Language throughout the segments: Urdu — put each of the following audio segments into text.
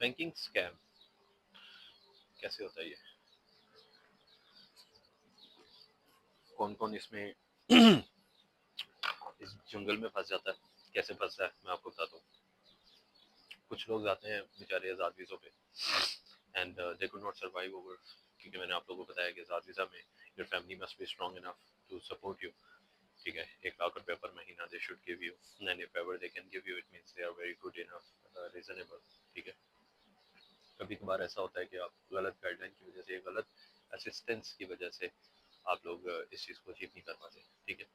بینکنگ اسکیم کیسے ہوتا ہے یہ؟ کون کون اس میں اس جنگل میں پھنس جاتا ہے؟ کیسے پھنستا ہے میں آپ کو بتاتا ہوں. کچھ لوگ جاتے ہیں بیچارے آزاد ویزوں پہ and they could not survive over, کیونکہ میں نے آپ لوگوں کو بتایا کہ آزاد ویزا میں your family must be strong enough to support you. ٹھیک ہے، 1 لاکھ روپے پر مہینہ they should give you, and if ever they can give you it means they are very good enough reasonable. ٹھیک ہے، کبھی کبھار ایسا ہوتا ہے کہ آپ غلط گائیڈ لائن کی وجہ سے، غلط اسسٹنس کی وجہ سے آپ لوگ اس چیز کو اچیو نہیں کر پاتے. ٹھیک ہے،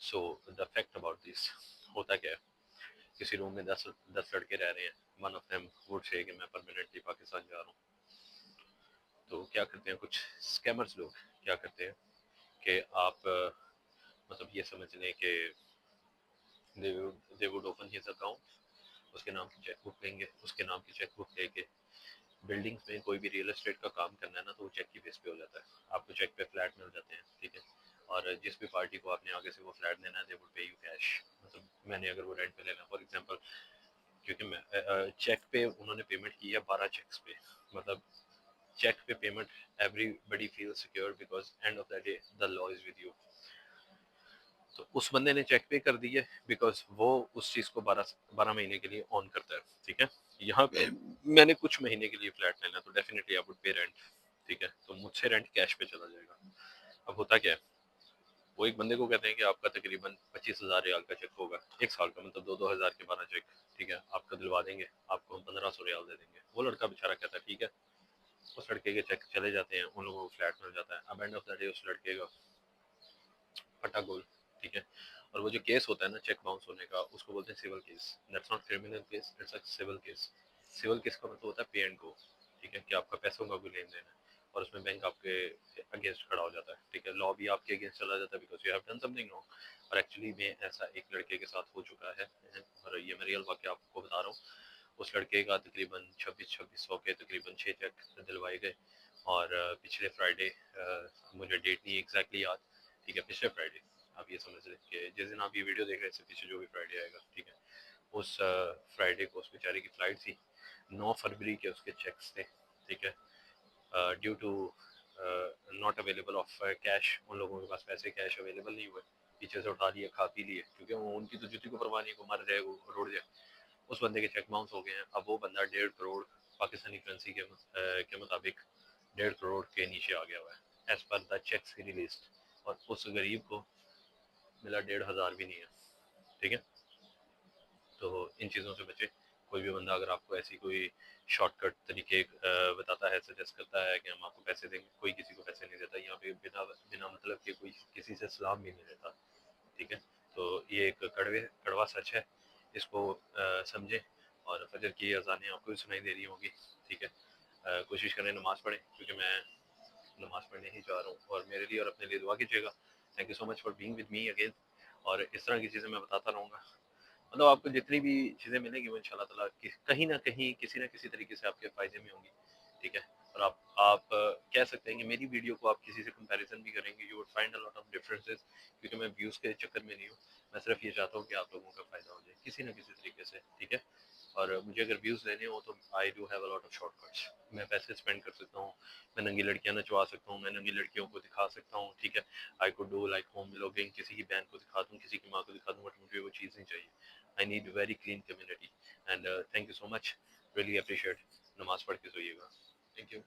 سو دا فیکٹ اباؤٹ دس ہوتا کیا ہے، کسی روم میں 10 لڑکے رہ رہے ہیں، one of them would say کہ میں پرماننٹلی پاکستان جا رہا ہوں. تو کیا کرتے ہیں کچھ اسکیمرز لوگ، کیا کرتے ہیں کہ آپ مطلب یہ سمجھ لیں کہ they would open his account، اس کے نام کی چیک بک لیں گے، اس کے نام کی چیک بک لے کے بلڈنگس میں کوئی بھی ریئل اسٹیٹ کا کام کرنا ہے نا، تو وہ چیک کی بیس پہ ہو جاتا ہے. آپ کو چیک پہ فلیٹ مل جاتے ہیں. ٹھیک ہے، اور جس بھی پارٹی کو آپ نے آگے سے وہ فلیٹ دینا ہے they would pay you cash. مطلب میں نے اگر وہ رینٹ پہ لینا فار ایگزامپل، کیونکہ میں چیک پہ انہوں نے پیمنٹ کی ہے 12 چیکس پہ. مطلب چیک پہ payment everybody feel secure because end of the day the law is with you. تو اس بندے نے چیک پے کر دی ہے بیکاز وہ اس چیز کو 12 مہینے کے لیے آن کرتا ہے. ٹھیک ہے، یہاں پہ میں نے کچھ مہینے کے لیے فلیٹ لینا تو ڈیفینیٹلی آپ وڈ پے رینٹ. ٹھیک ہے، تو مجھ سے رینٹ کیش پہ چلا جائے گا. اب ہوتا کیا ہے، وہ ایک بندے کو کہتے ہیں کہ آپ کا تقریباً 25,000 ریال کا چیک ہوگا 1 سال کا، مطلب 2,000 کے 12 چیک. ٹھیک ہے، آپ کا دلوا دیں گے، آپ کو ہم 1,500 ریال دے دیں گے. وہ لڑکا بےچارا کہتا ہے ٹھیک ہے، اس لڑکے کے چیک چلے جاتے ہیں، ان لوگوں کو فلیٹ مل جاتا ہے. اب اینڈ آف دا ڈے اس لڑکے کا پھٹا گول. ٹھیک ہے، اور وہ جو کیس ہوتا ہے نا چیک باؤنس ہونے کا، اس کو بولتے ہیں civil case. That's not criminal case, it's a civil case. Civil case کا مطلب ہوتا ہے پے اینڈ گو. ٹھیک ہے، کہ آپ کا پیسوں کا کوئی لین دین ہے اور اس میں بینک آپ کے اگینسٹ کھڑا ہو جاتا ہے. ٹھیک ہے، لا بھی آپ کے اگینسٹ چلا جاتا ہے because you have done some thing wrong. اور ایکچولی میں ایسا ایک لڑکے کے ساتھ ہو چکا ہے، اور یہ میں ریئل واقعہ آپ کو بتا رہا ہوں. اس لڑکے کا تقریباً 2600 کے تقریباً 6 چیک دلوائے گئے. اور پچھلے فرائیڈے، مجھے ڈیٹ نہیں ایگزیکٹلی یاد. ٹھیک ہے، پچھلے فرائیڈے آپ یہ سمجھ لیں کہ جس دن آپ یہ ویڈیو دیکھ رہے ہیں اس سے پیچھے جو بھی فرائیڈے آئے گا. ٹھیک ہے، اس فرائیڈے کو اس بیچارے کی فلائٹ تھی. 9 فروری کے اس کے چیکس تھے. ٹھیک ہے، due to not available of cash, ان لوگوں کے پاس پیسے کیش اویلیبل نہیں ہوئے، پیچھے سے اٹھا لیے، کھا پی لیے، کیونکہ ان کی تو جوتی کو پرواہ نہیں کو مر جائے وہ روڑ جائے. اس بندے کے چیک باؤنس ہو گئے ہیں. اب وہ بندہ 1.5 کروڑ پاکستانی کرنسی کے مطابق 1.5 کروڑ کے نیچے آ گیا ہوا ہے ایز پر دا چیکس ہی ریلیزڈ. اور اس غریب کو ملا 1,500 بھی نہیں ہے. ٹھیک ہے، تو ان چیزوں سے بچے. کوئی بھی بندہ اگر آپ کو ایسی کوئی شارٹ کٹ طریقے بتاتا ہے، سجیسٹ کرتا ہے کہ ہم آپ کو پیسے دیں گے، کوئی کسی کو پیسے نہیں دیتا. یہاں پہ بنا مطلب کہ کوئی کسی سے سلام بھی نہیں دیتا. ٹھیک ہے، تو یہ ایک کڑوا سچ ہے، اس کو سمجھیں. اور فجر کی اذانیں آپ کو بھی سنائی دے رہی ہوں گی. ٹھیک ہے، کوشش کریں نماز پڑھیں، کیونکہ میں نماز پڑھنے ہی جا رہا ہوں. اور میرے لیے اور اپنے لیے دعا کیجیے گا. Thank you so much for being with me again. اور اس طرح کی چیزیں میں بتاتا رہوں گا. مطلب آپ کو جتنی بھی چیزیں ملیں گی وہ ان شاء اللہ تعالیٰ کہیں نہ کہیں کسی نہ کسی طریقے سے آپ کے فائدے میں ہوں گی. ٹھیک ہے، اور آپ کہہ سکتے ہیں کہ میری ویڈیو کو آپ کسی سے کمپیریزن بھی کریں گے، you would find a lot of differences. کیونکہ میں ویوز کے چکر میں نہیں ہوں، میں صرف یہ چاہتا ہوں کہ آپ لوگوں کا فائدہ ہو جائے کسی نہ کسی طریقے سے. ٹھیک ہے، اور مجھے اگر ویوز لینے ہوں تو I do have a lot of short cuts. میں پیسے اسپینڈ کر سکتا ہوں، میں ننگی لڑکیاں نچوا سکتا ہوں، میں ننگی لڑکیوں کو دکھا سکتا ہوں. ٹھیک ہے، I could do like home vlogging, کسی کی بہن کو دکھا دوں، کسی کی ماں کو دکھا دوں. بٹ مجھے وہ چیز نہیں چاہیے. I need very clean community. And thank you so much, really appreciate. نماز پڑھ کے سوئیے گا. Thank you.